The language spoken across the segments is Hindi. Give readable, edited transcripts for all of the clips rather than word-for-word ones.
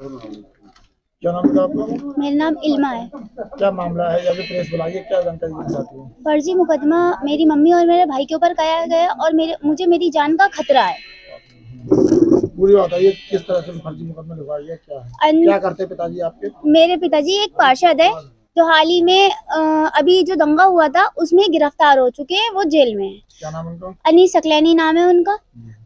क्या नाम है आपका? मेरा नाम इल्मा है। क्या मामला है? अभी प्रेस बुलाइए, क्या जानकारी देना चाहती है? फर्जी मुकदमा मेरी मम्मी और मेरे भाई के ऊपर कराया गया और मुझे मेरी जान का खतरा है। पूरी बताइए, किस तरह से फर्जी मुकदमा लिखवाया गया, क्या है? क्या करते हैं पिताजी आपके? मेरे पिताजी एक पार्षद है जो हाल ही में अभी जो दंगा हुआ था उसमें गिरफ्तार हो चुके हैं, वो जेल में है। क्या नाम उनका? अनीस सकलैनी नाम है उनका।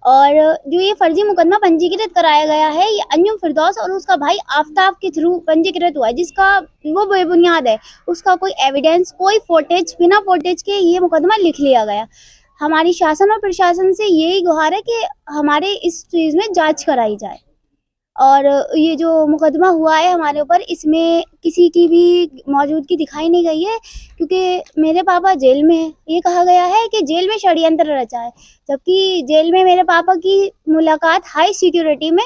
और जो ये फर्जी मुकदमा पंजीकृत कराया गया है, ये अंजुम फिरदौस और उसका भाई आफताब के थ्रू पंजीकृत हुआ है, जिसका वो बेबुनियाद है। उसका कोई एविडेंस, कोई फोटेज, बिना फोटेज के ये मुकदमा लिख लिया गया। हमारी शासन और प्रशासन से यही गुहार है कि हमारे इस चीज में जांच कराई जाए। और ये जो मुकदमा हुआ है हमारे ऊपर, इसमें किसी की भी मौजूदगी दिखाई नहीं गई है, क्योंकि मेरे पापा जेल में हैं। ये कहा गया है कि जेल में षड्यंत्र रचा है, जबकि जेल में मेरे पापा की मुलाकात हाई सिक्योरिटी में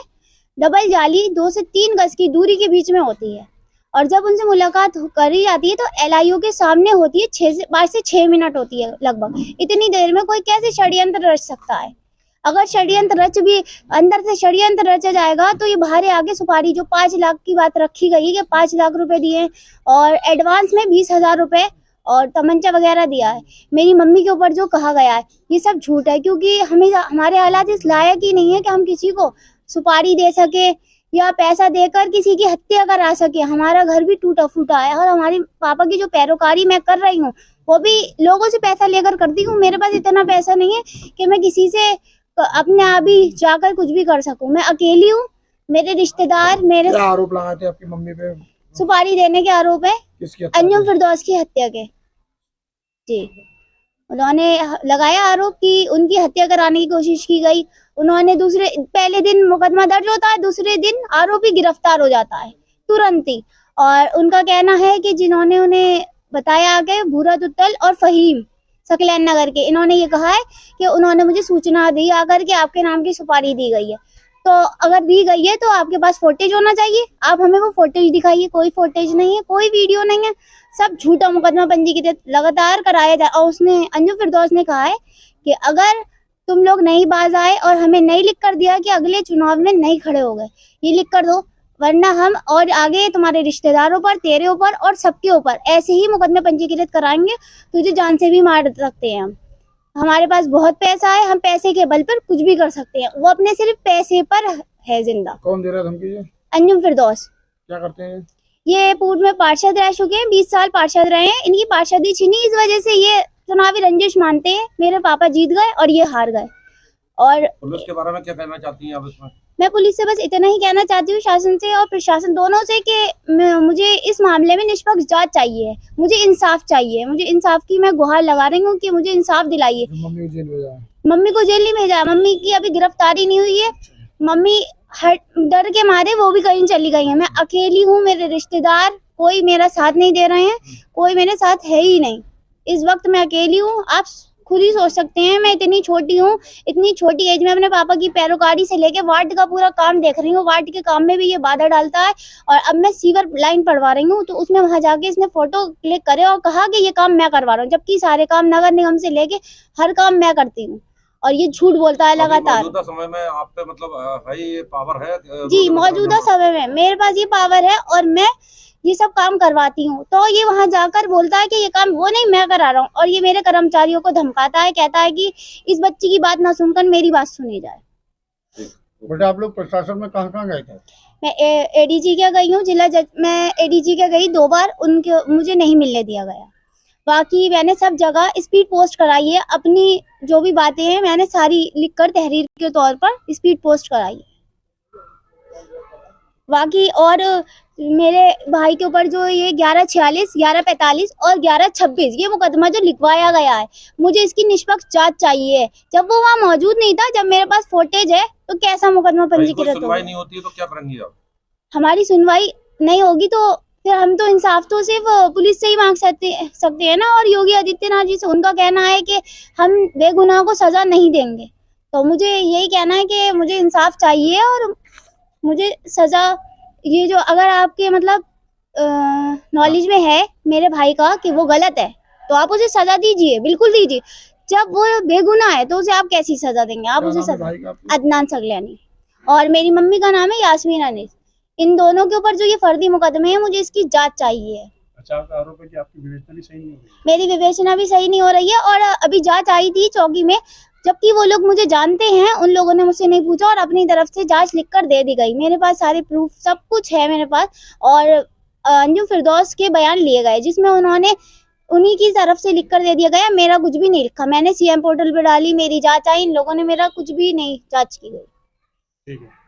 डबल जाली 2 से 3 गज की दूरी के बीच में होती है। और जब उनसे मुलाकात करी जाती है तो LIO के सामने होती है। 5 से 6 मिनट होती है लगभग। इतनी देर में कोई कैसे षड्यंत्र रच सकता है? अगर षड्यंत्र रच भी, अंदर से षड्यंत्र रचा जाएगा तो ये बाहर आगे सुपारी जो 5 लाख की बात रखी गई है कि 5 लाख रुपए दिए और एडवांस में 20,000 रुपए और तमंचा वगैरह दिया है। मेरी मम्मी के ऊपर जो कहा गया है ये सब झूठ है, क्योंकि हमारे हालात इस लायक ही नहीं है कि हम किसी को सुपारी दे सके या पैसा देकर किसी की हत्या करा सके। हमारा घर भी टूटा फूटा है और हमारे पापा की जो पैरोकारी मैं कर रही हूँ वो भी लोगों से पैसा लेकर करती हूँ। मेरे पास इतना पैसा नहीं है कि मैं किसी से अपने आप ही जाकर कुछ भी कर सकूं। मैं अकेली हूँ। मेरे रिश्तेदार मेरे क्या आरोप लगाए थे आपकी मम्मी पे? सुपारी देने के आरोप है। किसकी? अंजुम फिरदौस की हत्या के। जी, उन्होंने लगाया आरोप कि उनकी हत्या कराने की कोशिश की गई। उन्होंने पहले दिन मुकदमा दर्ज होता है, दूसरे दिन आरोपी गिरफ्तार हो जाता है तुरंत ही। और उनका कहना है कि जिन्होंने उन्हें बताया कि भूरा तुत्तल और फहीम सकलैन नगर के, इन्होंने ये कहा है कि उन्होंने मुझे सूचना दी आकर के आपके नाम की सुपारी दी गई है। तो अगर दी गई है तो आपके पास फोटेज होना चाहिए, आप हमें वो फोटेज दिखाइए। कोई फोटेज नहीं है, कोई वीडियो नहीं है, सब झूठा मुकदमा पंजीकृत लगातार कराया जाए। और उसने, अंजुम फिरदौस ने कहा है कि अगर तुम लोग नहीं बाज आए और हमें नहीं लिख कर दिया कि अगले चुनाव में नहीं खड़े हो गए, ये लिख कर दो, वरना हम और आगे तुम्हारे रिश्तेदारों पर, तेरे ऊपर और सबके ऊपर ऐसे ही मुकदमे पंजीकृत कराएंगे। तुझे जान से भी मार सकते हैं हम। हमारे पास बहुत पैसा है, हम पैसे के बल पर कुछ भी कर सकते हैं। वो अपने सिर्फ पैसे पर है जिंदा। कौन दे रहा है धमकी? अंजुम फिरदौस। क्या करते हैं ये पूर्व में पार्षद रह चुके हैं, 20 साल पार्षद रहे हैं। इनकी पार्षदी छीनी, इस वजह से ये चुनावी रंजिश मानते हैं। मेरे पापा जीत गए और ये हार गए। और पुलिस के बारे में क्या कहना चाहती हैं आप इसमें? मैं पुलिस से बस इतना ही कहना चाहती हूँ, शासन से और प्रशासन दोनों से, कि मुझे इस मामले में निष्पक्ष जांच चाहिए। मुझे इंसाफ चाहिए। मुझे इंसाफ की मैं गुहार लगा रही हूँ कि मुझे इंसाफ दिलाइए। मम्मी को जेल भेजा है? मम्मी को जेल नहीं भेजा। मम्मी की अभी गिरफ्तारी नहीं हुई है। मम्मी डर के मारे वो भी कहीं चली गई है। मैं अकेली हूँ। मेरे रिश्तेदार कोई मेरा साथ नहीं दे रहे हैं, कोई मेरे साथ है ही नहीं। इस वक्त मैं अकेली हूँ। आप खुद ही सोच सकते हैं, मैं इतनी छोटी हूँ, इतनी छोटी एज में अपने पापा की पैरोकारी से लेके वार्ड का पूरा काम देख रही हूँ। वार्ड के काम में भी ये बाधा डालता है। और अब मैं सीवर लाइन पढ़वा रही हूँ तो उसमें वहां जाके इसने फोटो क्लिक करे और कहा कि ये काम मैं करवा रहा हूँ, जबकि सारे काम नगर निगम से लेके हर काम मैं करती हूँ। और ये झूठ बोलता है लगातार। मौजूदा समय में आप पे मतलब है, ये पावर है? जी, मौजूदा समय में मेरे पास ये पावर है और मैं ये सब काम करवाती हूँ। तो ये वहां जाकर बोलता है कि ये काम वो नहीं, मैं करा रहा हूँ। और ये मेरे कर्मचारियों को धमकाता है, कहता है कि इस बच्ची की बात ना सुनकर मेरी बात सुनी जाए। बेटा, आप लोग प्रशासन में कहाँ गए थे? मैं ADG के गई हूँ, जिला जज। मैं ADG के गई 2 बार, उनके मुझे नहीं मिलने दिया गया। बाकी मैंने सब जगह स्पीड पोस्ट कराई है। अपनी जो भी बातें हैं मैंने सारी लिखकर तहरीर के तौर पर स्पीड पोस्ट कराई है। बाकी और मेरे भाई के ऊपर जो ये 1146, 1145 और 1126 ये मुकदमा जो लिखवाया गया है, मुझे इसकी निष्पक्ष जांच चाहिए। जब वो वहाँ मौजूद नहीं था, जब मेरे पास फोटेज है, तो कैसा मुकदमा पंजीकृत होगा? नहीं होती है तो क्या करेंगी आप? हमारी सुनवाई नहीं होगी तो फिर हम तो इंसाफ तो सिर्फ पुलिस से ही मांग सकते हैं ना। और योगी आदित्यनाथ जी से उनका कहना है कि हम बेगुनाह को सजा नहीं देंगे। तो मुझे यही कहना है कि मुझे इंसाफ चाहिए और मुझे सजा, ये जो अगर आपके मतलब नॉलेज में है मेरे भाई का कि वो गलत है, तो आप उसे सजा दीजिए, बिल्कुल दीजिए। जब वो बेगुनाह है तो उसे आप कैसी सजा देंगे? आप उसे सजा। अदनान सकलैनी। और मेरी मम्मी का नाम है यास्मीन अनीस। इन दोनों के ऊपर जो ये फर्जी मुकदमे हैं, मुझे इसकी जांच चाहिए। अच्छा, आपका आरोप है कि आपकी विवेचना भी सही नहीं हो रही है। मेरी विवेचना भी सही नहीं हो रही है और अभी जांच आई थी चौकी में, जबकि वो लोग मुझे जानते हैं, उन लोगों ने मुझसे नहीं पूछा और अपनी तरफ से जांच लिखकर दे दी गई। मेरे पास सारे प्रूफ सब कुछ है मेरे पास और अंजुम फिरदौस के बयान लिए गए जिसमें उन्होंने उन्हीं की तरफ से लिखकर दे दिया गया। मेरा कुछ भी नहीं लिखा, मैंने सीएम पोर्टल पे डाली, मेरी जांच आई, इन लोगों ने मेरा कुछ भी नहीं जांच की गई। ठीक है।